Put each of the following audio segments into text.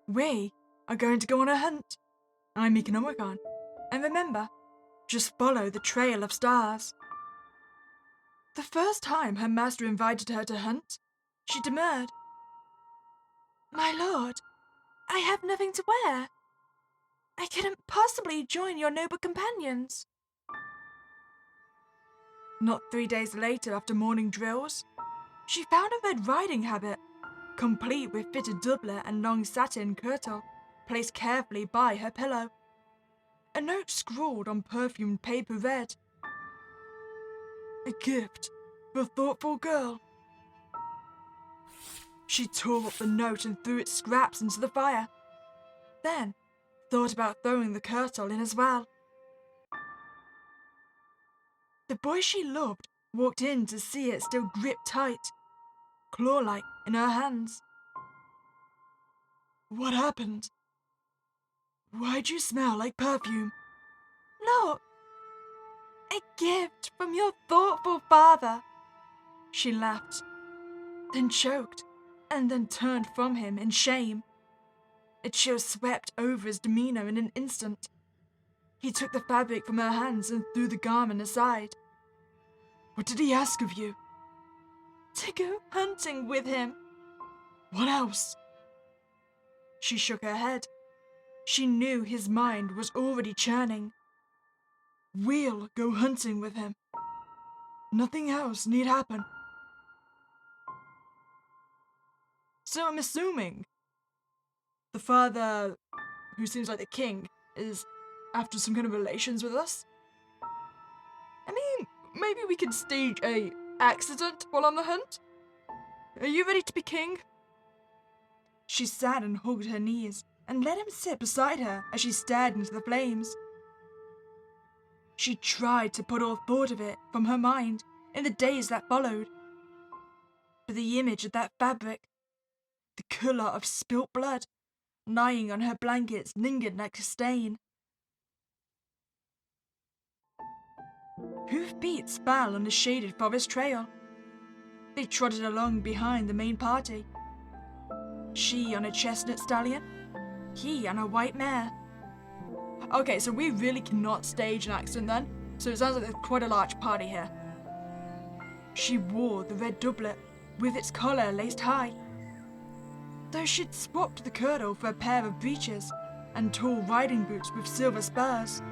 We are going to go on a hunt. I'm Meek and Nomicon. And remember, just follow the trail of stars. The first time her master invited her to hunt, she demurred. My lord, I have nothing to wear. I couldn't possibly join your noble companions. Not 3 days later, after morning drills, she found a Red Riding habit, complete with fitted doublet and long satin kirtle, placed carefully by her pillow. A note scrawled on perfumed paper read, "A gift for a thoughtful girl." She tore up the note and threw its scraps into the fire. Then thought about throwing the kirtle in as well. The boy she loved walked in to see it still gripped tight, claw-like in her hands. What happened? Why'd you smell like perfume? Look, a gift from your thoughtful father. She laughed, then choked, and then turned from him in shame. A chill swept over his demeanor in an instant. He took the fabric from her hands and threw the garment aside. What did he ask of you? To go hunting with him. What else? She shook her head. She knew his mind was already churning. We'll go hunting with him. Nothing else need happen. So I'm assuming the father, who seems like the king, is after some kind of relations with us? I mean, maybe we could stage a accident while on the hunt? Are you ready to be king? She sat and hugged her knees and let him sit beside her as she stared into the flames. She tried to put all thought of it from her mind in the days that followed. But the image of that fabric, the colour of spilt blood, lying on her blankets lingered like a stain. Hoofbeats fell on the shaded forest trail. They trotted along behind the main party. She on a chestnut stallion, he on a white mare. Okay, so we really cannot stage an accident then, so it sounds like there's quite a large party here. She wore the red doublet with its collar laced high. Though she'd swapped the kirtle for a pair of breeches and tall riding boots with silver spurs,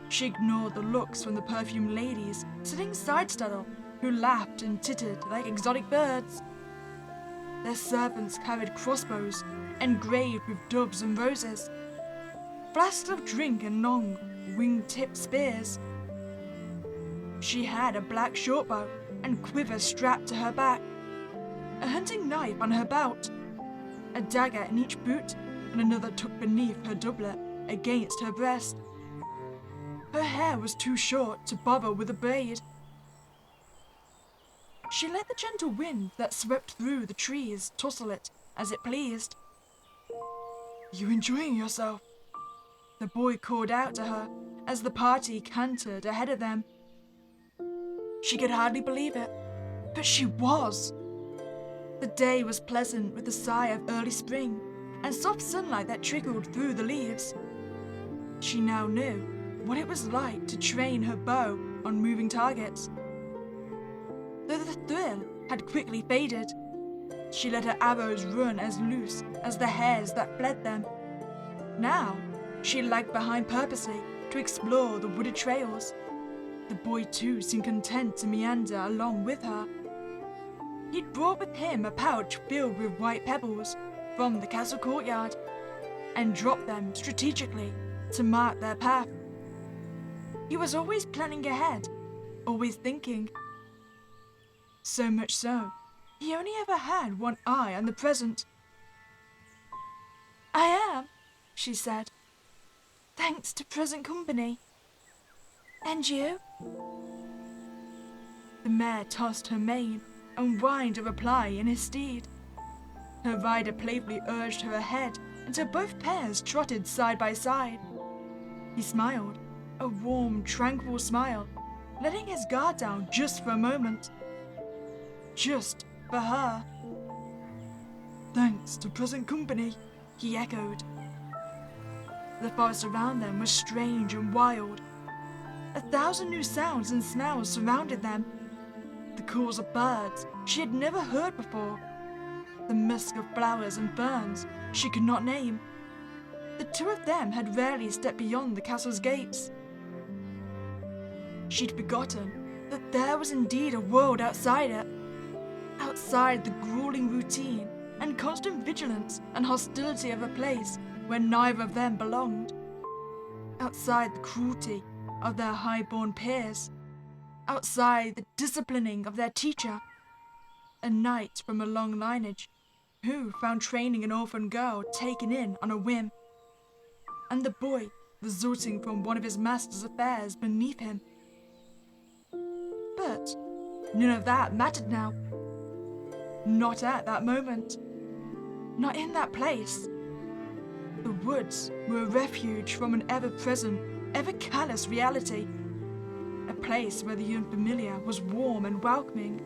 she ignored the looks from the perfumed ladies sitting side saddle who laughed and tittered like exotic birds. Their servants carried crossbows engraved with doves and roses, flasks of drink and long, wing-tipped spears. She had a black shortbow and quiver strapped to her back, a hunting knife on her belt, a dagger in each boot, and another tucked beneath her doublet against her breast. Her hair was too short to bother with a braid. She let the gentle wind that swept through the trees tussle it as it pleased. You enjoying yourself? The boy called out to her as the party cantered ahead of them. She could hardly believe it, but she was. The day was pleasant with the sigh of early spring and soft sunlight that trickled through the leaves. She now knew what it was like to train her bow on moving targets. Though the thrill had quickly faded, she let her arrows run as loose as the hares that fled them. Now, she lagged behind purposely to explore the wooded trails. The boy too seemed content to meander along with her. He'd brought with him a pouch filled with white pebbles from the castle courtyard and dropped them strategically to mark their path. He was always planning ahead, always thinking. So much so, he only ever had one eye on the present. I am, she said, thanks to present company. And you? The mare tossed her mane and whined a reply in his steed. Her rider playfully urged her ahead until both pairs trotted side by side. He smiled, a warm, tranquil smile, letting his guard down just for a moment. Just for her. Thanks to present company, he echoed. The forest around them was strange and wild. 1,000 new sounds and smells surrounded them. The calls of birds she had never heard before. The musk of flowers and ferns she could not name. The two of them had rarely stepped beyond the castle's gates. She'd forgotten that there was indeed a world outside it. Outside the grueling routine and constant vigilance and hostility of a place where neither of them belonged. Outside the cruelty of their high-born peers. Outside the disciplining of their teacher. A knight from a long lineage who found training an orphan girl taken in on a whim. And the boy resulting from one of his master's affairs beneath him. But none of that mattered now. Not at that moment. Not in that place. The woods were a refuge from an ever-present, ever-callous reality. A place where the unfamiliar was warm and welcoming.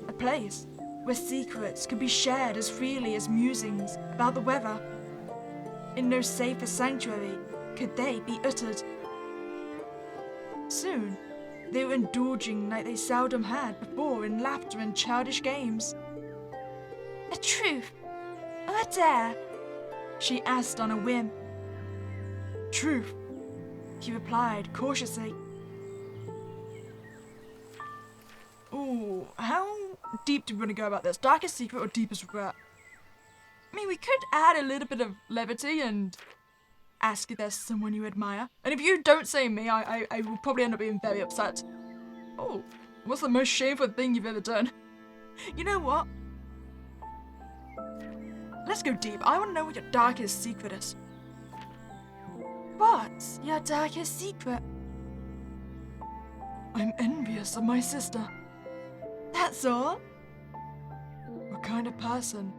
A place where secrets could be shared as freely as musings about the weather. In no safer sanctuary could they be uttered. Soon, they were indulging like they seldom had before in laughter and childish games. A truth or a dare? She asked on a whim. Truth, he replied cautiously. Ooh, how deep do we want to go about this? Darkest secret or deepest regret? I mean, we could add a little bit of levity and ask if there's someone you admire. And if you don't say me, I will probably end up being very upset. Oh, what's the most shameful thing you've ever done? You know what? Let's go deep. I want to know what your darkest secret is. What's your darkest secret? I'm envious of my sister. That's all? What kind of person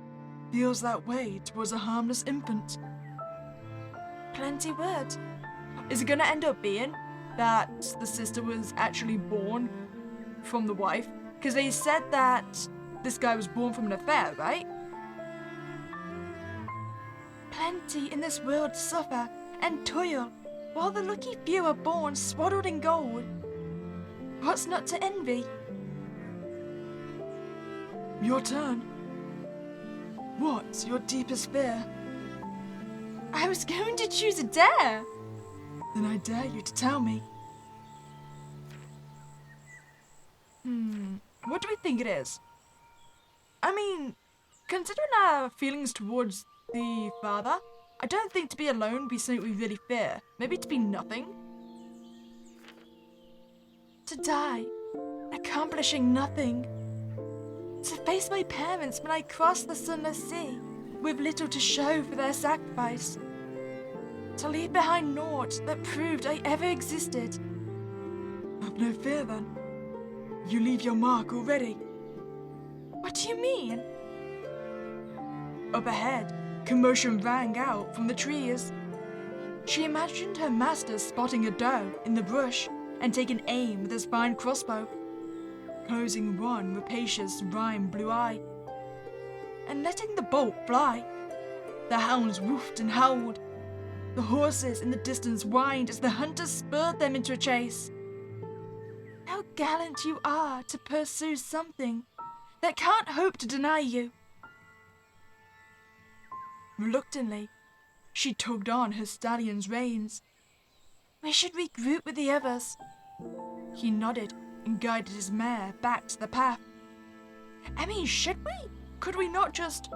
feels that way towards a harmless infant? Plenty would. Is it going to end up being that the sister was actually born from the wife? Because they said that this guy was born from an affair, right? Plenty in this world suffer and toil, while the lucky few are born swaddled in gold. What's not to envy? Your turn. What's your deepest fear? I was going to choose a dare. Then I dare you to tell me. What do we think it is? I mean, considering our feelings towards the father, I don't think to be alone would be something we really fear. Maybe to be nothing? To die, accomplishing nothing. To face my parents when I cross the sunless sea, with little to show for their sacrifice. To leave behind naught that proved I ever existed. Have no fear then. You leave your mark already. What do you mean? Up ahead, commotion rang out from the trees. She imagined her master spotting a doe in the brush and taking aim with his fine crossbow, closing one rapacious rhyme blue eye, and letting the bolt fly. The hounds woofed and howled. The horses in the distance whined as the hunters spurred them into a chase. How gallant you are to pursue something that can't hope to deny you. Reluctantly, she tugged on her stallion's reins. We should regroup with the others. He nodded and guided his mare back to the path. I mean, should we? Could we not just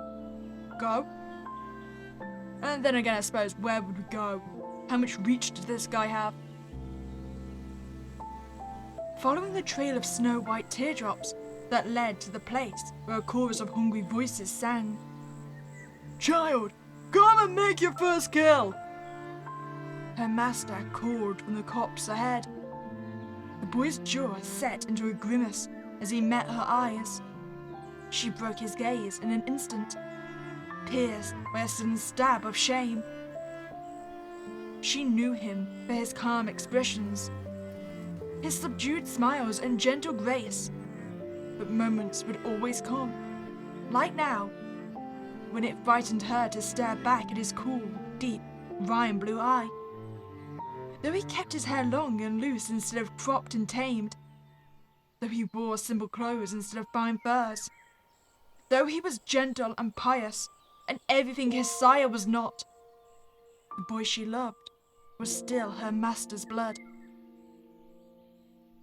go? And then again, I suppose, where would we go? How much reach did this guy have? Following the trail of snow-white teardrops that led to the place where a chorus of hungry voices sang. Child, come and make your first kill! Her master called from the copse ahead. The boy's jaw set into a grimace as he met her eyes. She broke his gaze in an instant, pierced by a sudden stab of shame. She knew him for his calm expressions, his subdued smiles and gentle grace, but moments would always come, like now, when it frightened her to stare back at his cool, deep, Ryan blue eye. Though he kept his hair long and loose instead of cropped and tamed, though he wore simple clothes instead of fine furs, though he was gentle and pious and everything his sire was not, the boy she loved was still her master's blood.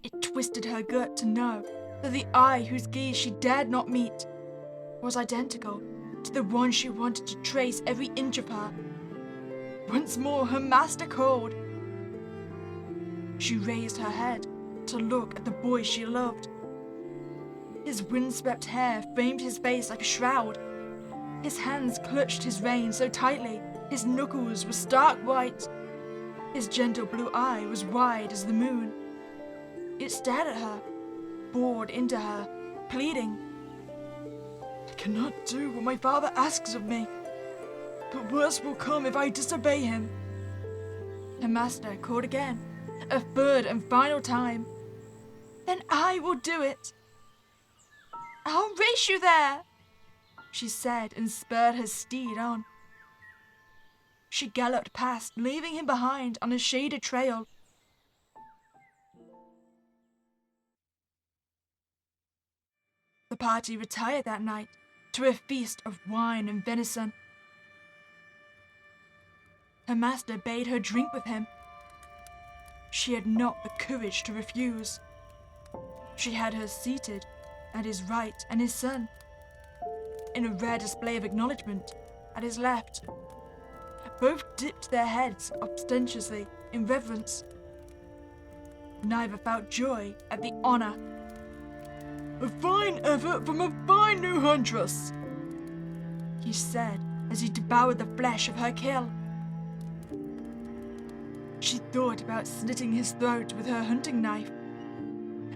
It twisted her gut to know that the eye whose gaze she dared not meet was identical to the one she wanted to trace every inch of her. Once more her master called. She raised her head to look at the boy she loved. His windswept hair framed his face like a shroud. His hands clutched his rein so tightly, his knuckles were stark white. His gentle blue eye was wide as the moon. It stared at her, bored into her, pleading. I cannot do what my father asks of me, but worse will come if I disobey him. Her master called again, a third and final time. Then I will do it. I'll race you there, she said, and spurred her steed on. She galloped past, leaving him behind on a shaded trail. The party retired that night to a feast of wine and venison. Her master bade her drink with him. She had not the courage to refuse. She had her seated at his right and his son, in a rare display of acknowledgement, at his left. Both dipped their heads ostentatiously in reverence. Neither felt joy at the honor. A fine effort from a fine new huntress, he said as he devoured the flesh of her kill. She thought about slitting his throat with her hunting knife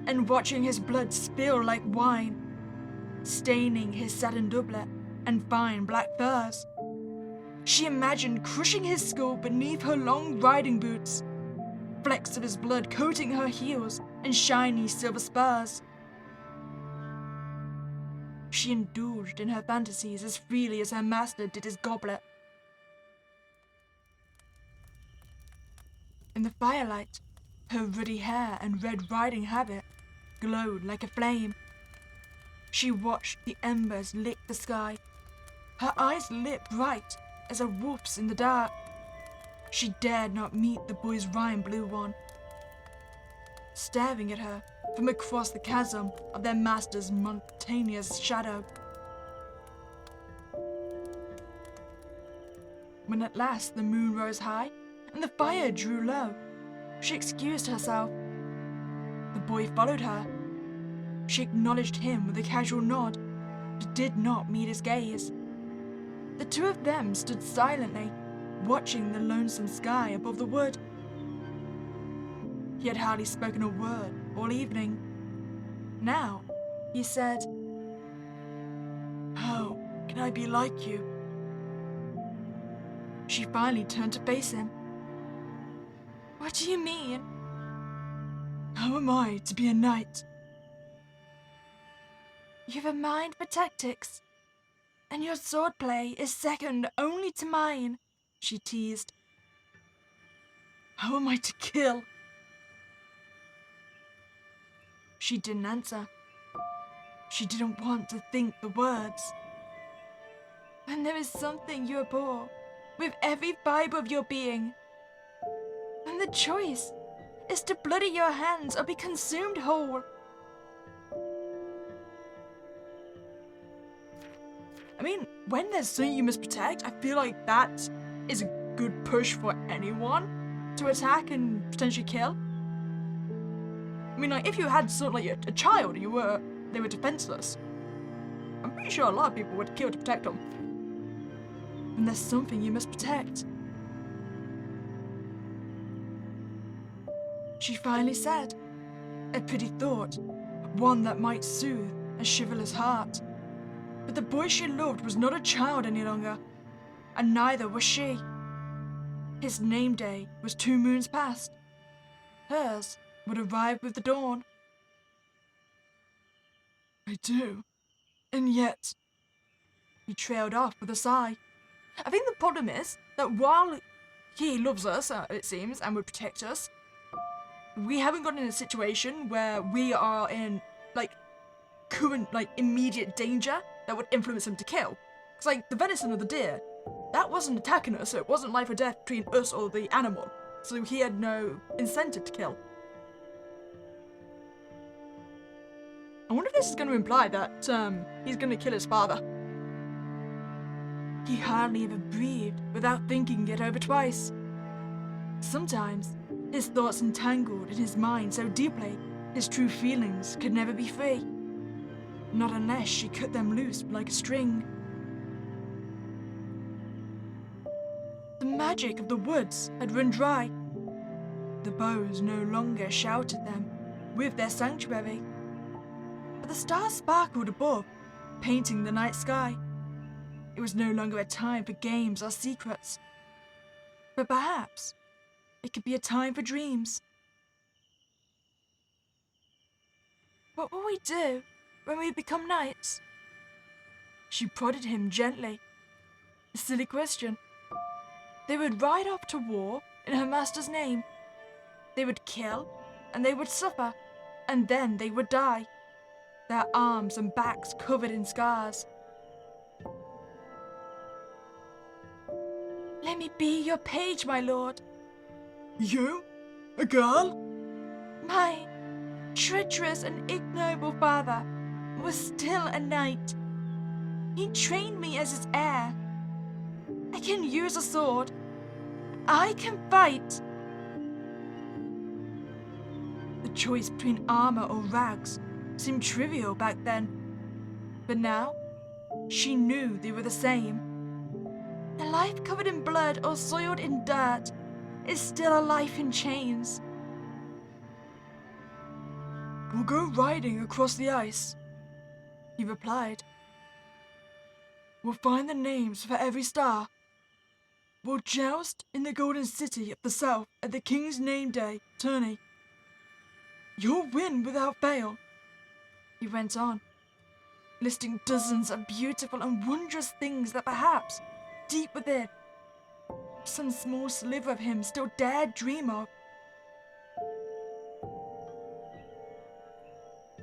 and watching his blood spill like wine, staining his satin doublet and fine black furs. She imagined crushing his skull beneath her long riding boots, flecks of his blood coating her heels and shiny silver spurs. She indulged in her fantasies as freely as her master did his goblet. In the firelight, her ruddy hair and red riding habit glowed like a flame. She watched the embers lick the sky, her eyes lit bright as a wolf's in the dark. She dared not meet the boy's Ryan blue one, staring at her from across the chasm of their master's mountainous shadow. When at last the moon rose high and the fire drew low, she excused herself. The boy followed her. She acknowledged him with a casual nod, but did not meet his gaze. The two of them stood silently, watching the lonesome sky above the wood. He had hardly spoken a word all evening. Now, he said, "How can I be like you?" She finally turned to face him. "What do you mean?" "How am I to be a knight?" "You've a mind for tactics, and your swordplay is second only to mine," she teased. "How am I to kill?" She didn't answer. She didn't want to think the words. "And there is something you abhor with every fibre of your being, and the choice is to bloody your hands or be consumed whole." I mean, when there's something you must protect, I feel like that is a good push for anyone to attack and potentially kill. I mean, like, if you had something like a child and they were defenseless, I'm pretty sure a lot of people would kill to protect them. And there's something you must protect. She finally said, a pretty thought, one that might soothe a chivalrous heart. But the boy she loved was not a child any longer, and neither was she. His name day was 2 moons past. Hers would arrive with the dawn. "I do, and yet..." He trailed off with a sigh. I think the problem is that while he loves us, it seems, and would protect us, we haven't gotten in a situation where we are in, like, current, like, immediate danger that would influence him to kill. Because, like, the venison of the deer, that wasn't attacking us, so it wasn't life or death between us or the animal. So he had no incentive to kill. I wonder if this is going to imply that he's going to kill his father. He hardly ever breathed without thinking it over twice. Sometimes, his thoughts entangled in his mind so deeply, his true feelings could never be free. Not unless she cut them loose like a string. The magic of the woods had run dry. The bows no longer shouted them with their sanctuary. But the stars sparkled above, painting the night sky. It was no longer a time for games or secrets. But perhaps it could be a time for dreams. What will we do when we become knights? She prodded him gently. A silly question. They would ride off to war in her master's name. They would kill, and they would suffer, and then they would die, their arms and backs covered in scars. Let me be your page, my lord. You? A girl? My treacherous and ignoble father was still a knight. He trained me as his heir. I can use a sword. I can fight. The choice between armor or rags seemed trivial back then. But now, she knew they were the same. A life covered in blood or soiled in dirt is still a life in chains. We'll go riding across the ice, He replied. We'll find the names for every star. We'll joust in the golden city of the south at the king's name day tourney. You'll win without fail. He went on, listing dozens of beautiful and wondrous things that perhaps, deep within, some small sliver of him still dared dream of.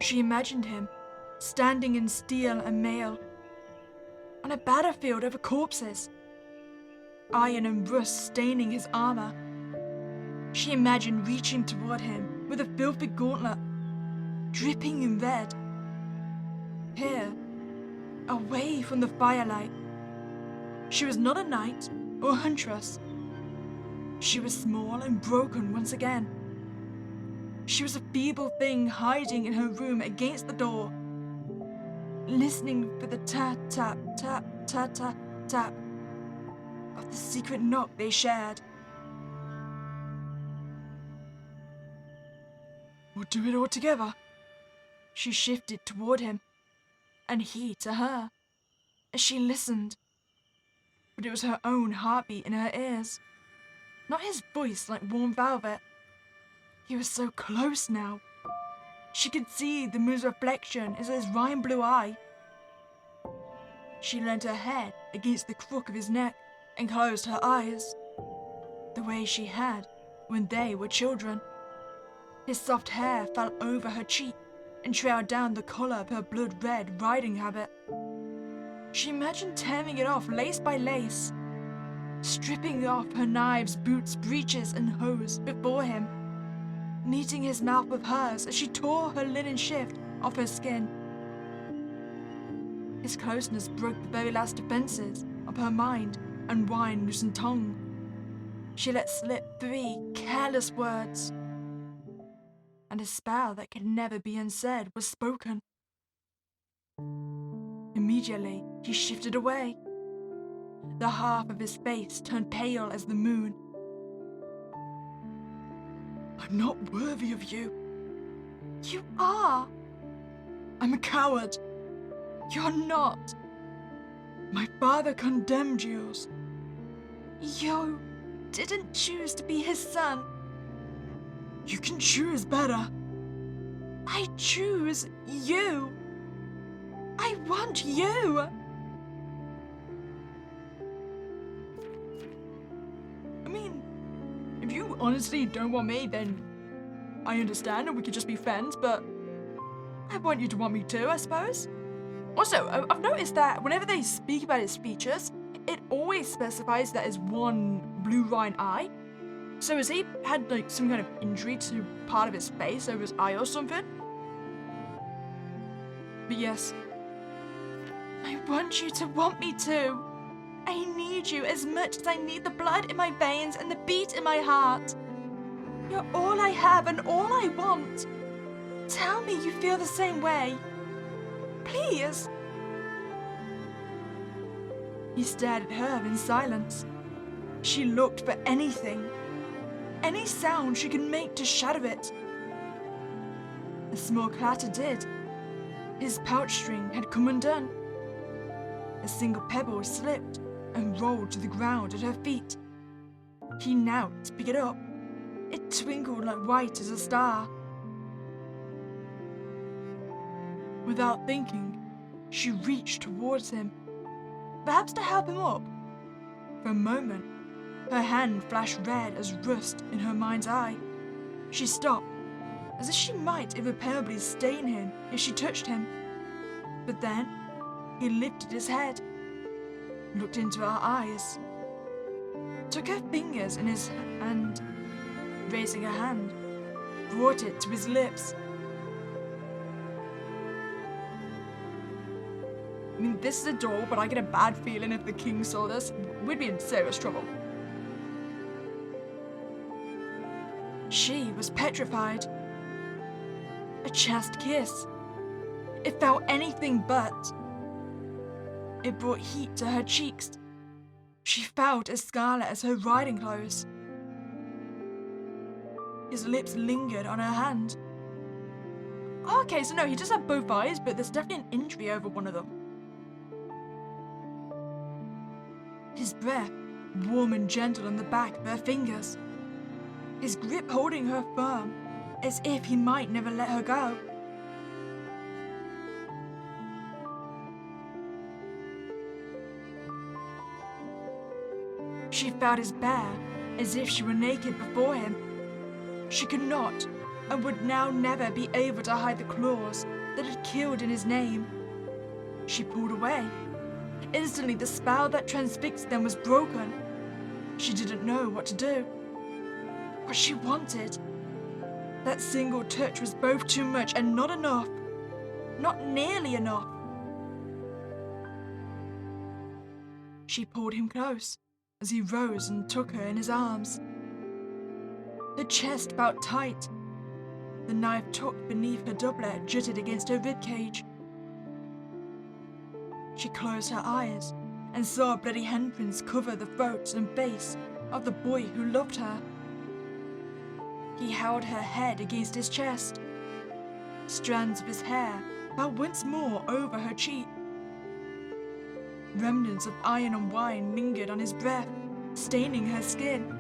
She imagined him standing in steel and mail on a battlefield over corpses, iron and rust staining his armor. She imagined reaching toward him with a filthy gauntlet, dripping in red. Here, away from the firelight, she was not a knight or huntress. She was small and broken once again. She was a feeble thing hiding in her room against the door, listening for the tap, tap, tap, tap, tap, tap of the secret knock they shared. We'll do it all together. She shifted toward him, and he to her, as she listened. But it was her own heartbeat in her ears, not his voice like warm velvet. He was so close now. She could see the moon's reflection in his rime blue eye. She leaned her head against the crook of his neck and closed her eyes, the way she had when they were children. His soft hair fell over her cheek and trailed down the collar of her blood-red riding habit. She imagined tearing it off lace by lace, stripping off her knives, boots, breeches, and hose before him, meeting his mouth with hers as she tore her linen shift off her skin. His closeness broke the very last defenses of her mind and wine-loosened tongue. She let slip 3 careless words, and a spell that could never be unsaid was spoken. Immediately, he shifted away. The half of his face turned pale as the moon. I'm not worthy of you. You are. I'm a coward. You're not. My father condemned yours. You didn't choose to be his son. You can choose better. I choose you. I want you. if you honestly don't want me, then I understand and we could just be friends, but I want you to want me too, I suppose. Also, I've noticed that whenever they speak about his features, it always specifies that his one blue Rhine eye. So has he had like some kind of injury to part of his face over his eye or something? But yes. I want you to want me too. I need you as much as I need the blood in my veins and the beat in my heart. You're all I have and all I want. Tell me you feel the same way. Please. He stared at her in silence. She looked for anything, any sound she could make to shatter it. A small clatter did. His pouch string had come undone. A single pebble slipped and rolled to the ground at her feet. He knelt to pick it up. It twinkled like white as a star. Without thinking, she reached towards him, perhaps to help him up. For a moment, her hand flashed red as rust in her mind's eye. She stopped, as if she might irreparably stain him if she touched him. But then, he lifted his head, looked into her eyes, took her fingers in his and, raising her hand, brought it to his lips. I mean, this is adorable, but I get a bad feeling if the king saw this, we'd be in serious trouble. She was petrified. A chaste kiss. It felt anything but. It brought heat to her cheeks. She felt as scarlet as her riding clothes. His lips lingered on her hand. Oh, okay, so no, he does have both eyes, but there's definitely an injury over one of them. His breath, warm and gentle on the back of her fingers. His grip holding her firm, as if he might never let her go. She felt as bare as if she were naked before him. She could not, and would now never be able to hide the claws that had killed in his name. She pulled away. Instantly, the spell that transfixed them was broken. She didn't know what to do. What she wanted. That single touch was both too much and not enough. Not nearly enough. She pulled him close as he rose and took her in his arms. Her chest felt tight. The knife tucked beneath her doublet jutted against her ribcage. She closed her eyes and saw bloody handprints cover the throat and face of the boy who loved her. He held her head against his chest. Strands of his hair fell once more over her cheek. Remnants of iron and wine lingered on his breath, staining her skin.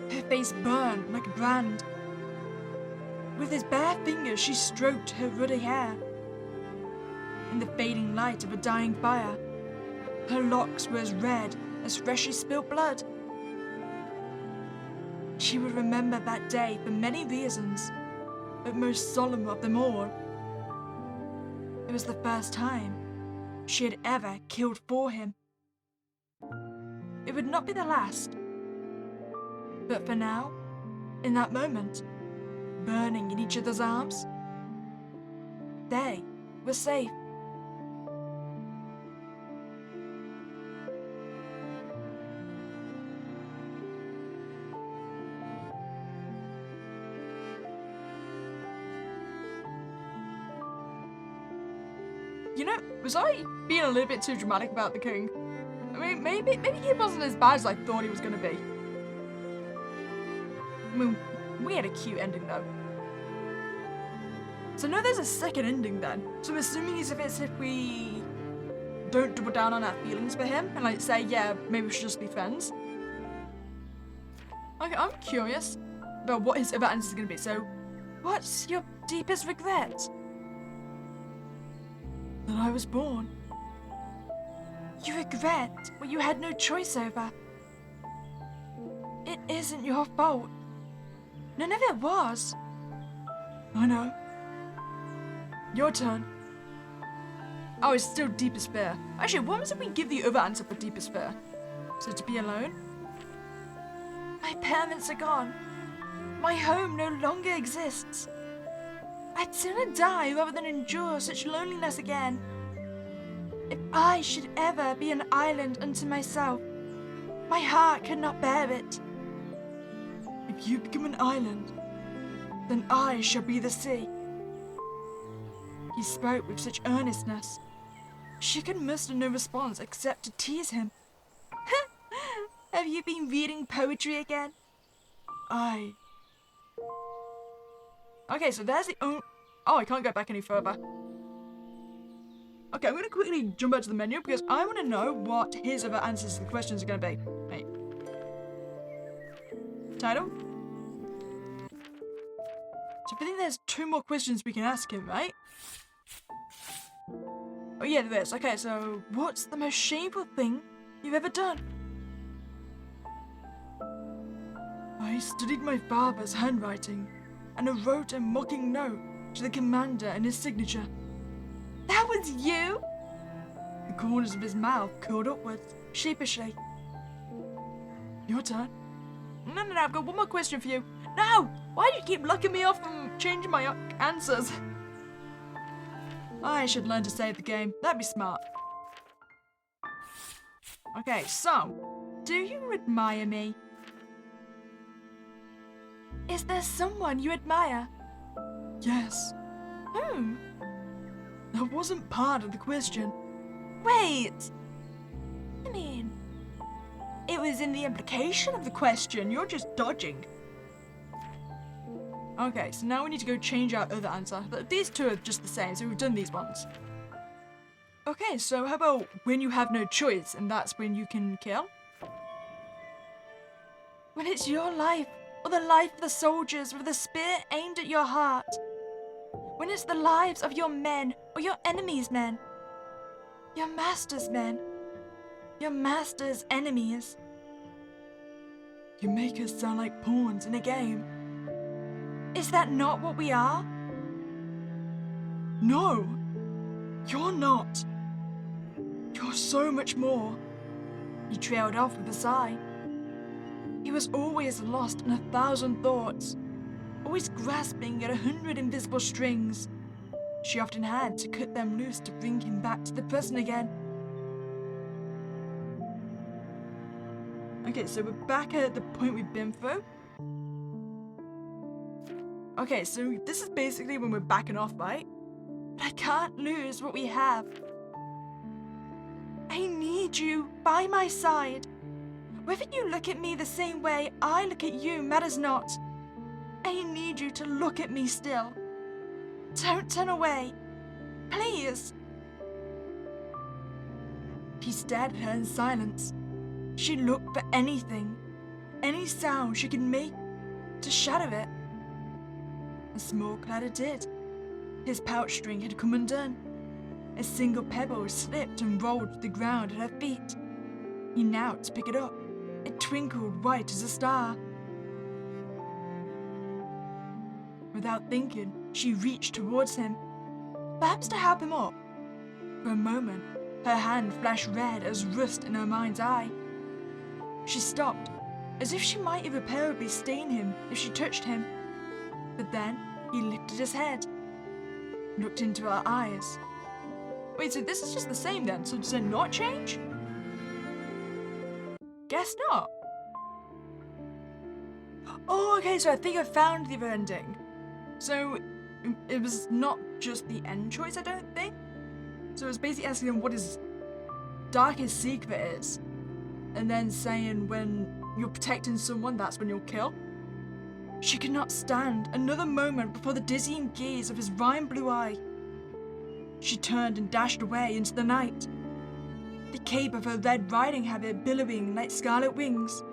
Her face burned like a brand. With his bare fingers, she stroked her ruddy hair. In the fading light of a dying fire, her locks were as red as freshly spilled blood. She would remember that day for many reasons, but most solemn of them all. It was the first time she had ever killed for him. It would not be the last. But for now, in that moment, burning in each other's arms, they were safe. You know, was I being a little bit too dramatic about the king? I mean, maybe he wasn't as bad as I thought he was going to be. I mean, we had a cute ending though. So no, there's a second ending then. So I'm assuming if we don't double down on our feelings for him and like say, yeah, maybe we should just be friends. Okay, I'm curious about what his other answer is going to be. So, what's your deepest regret? That I was born. You regret what you had no choice over. It isn't your fault. None of it was. I know. Your turn. Oh, it's still deepest fear. Actually, what was if we give the other answer for deepest fear? So to be alone? My parents are gone. My home no longer exists. I'd sooner die rather than endure such loneliness again. If I should ever be an island unto myself, my heart could not bear it. If you become an island, then I shall be the sea. He spoke with such earnestness. She could muster no response except to tease him. Have you been reading poetry again? Okay, so there's the only... Oh, I can't go back any further. Okay, I'm going to quickly jump back to the menu because I want to know what his other answers to the questions are going to be. Right. Title? So I think there's 2 more questions we can ask him, right? Oh yeah, there is. Okay, so what's the most shameful thing you've ever done? I studied my father's handwriting and I wrote a mocking note to the commander and his signature. That was you? The corners of his mouth curled upwards, sheepishly. Your turn. No, I've got one more question for you. No! Why do you keep locking me off from changing my answers? I should learn to save the game. That'd be smart. Okay, so, do you admire me? Is there someone you admire? Yes. Whom? That wasn't part of the question. Wait! I mean, it was in the implication of the question. You're just dodging. Okay, so now we need to go change our other answer. These 2 are just the same, so we've done these ones. Okay, so how about when you have no choice, and that's when you can kill? When it's your life, or the life of the soldiers with a spear aimed at your heart. When it's the lives of your men, or your enemies' men. Your master's men. Your master's enemies. You make us sound like pawns in a game. Is that not what we are? No! You're not! You're so much more. He trailed off with a sigh. He was always lost in 1,000 thoughts, always grasping at 100 invisible strings. She often had to cut them loose to bring him back to the present again. Okay, so we're back at the point we've been through. Okay, so this is basically when we're backing off, right? But I can't lose what we have. I need you by my side. Whether you look at me the same way I look at you matters not. I need you to look at me still. Don't turn away. Please. He stared at her in silence. She looked for anything, any sound she could make to shatter it. A small clatter did. His pouch string had come undone. A single pebble slipped and rolled to the ground at her feet. He knelt to pick it up. It twinkled white as a star. Without thinking, she reached towards him, perhaps to help him up. For a moment, her hand flashed red as rust in her mind's eye. She stopped, as if she might irreparably stain him if she touched him. But then he lifted his head, looked into her eyes. Wait, so this is just the same then? So does it not change? Guess not. Oh, okay, so I think I found the ending. So it was not just the end choice, I don't think. So it was basically asking him what his darkest secret is. And then saying when you're protecting someone, that's when you'll kill. She could not stand another moment before the dizzying gaze of his rhyme blue eye. She turned and dashed away into the night, the cape of her red riding habit billowing like scarlet wings.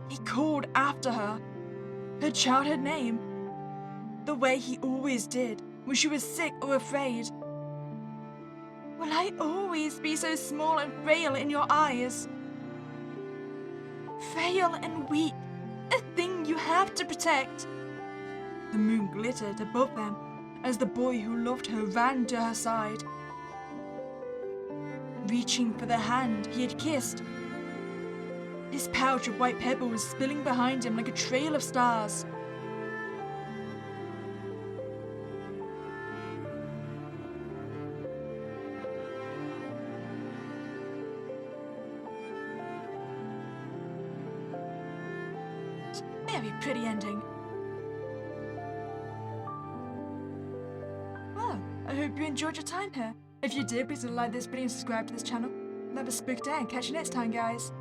He called after her, her childhood name, the way he always did when she was sick or afraid. Will I always be so small and frail in your eyes? frail and weak, a thing you have to protect. The moon glittered above them as the boy who loved her ran to her side, reaching for the hand he had kissed. His pouch of white pebbles spilling behind him like a trail of stars. Very pretty ending. Well, I hope you enjoyed your time here. If you did, please like this video and subscribe to this channel. Have a spook day and catch you next time, guys.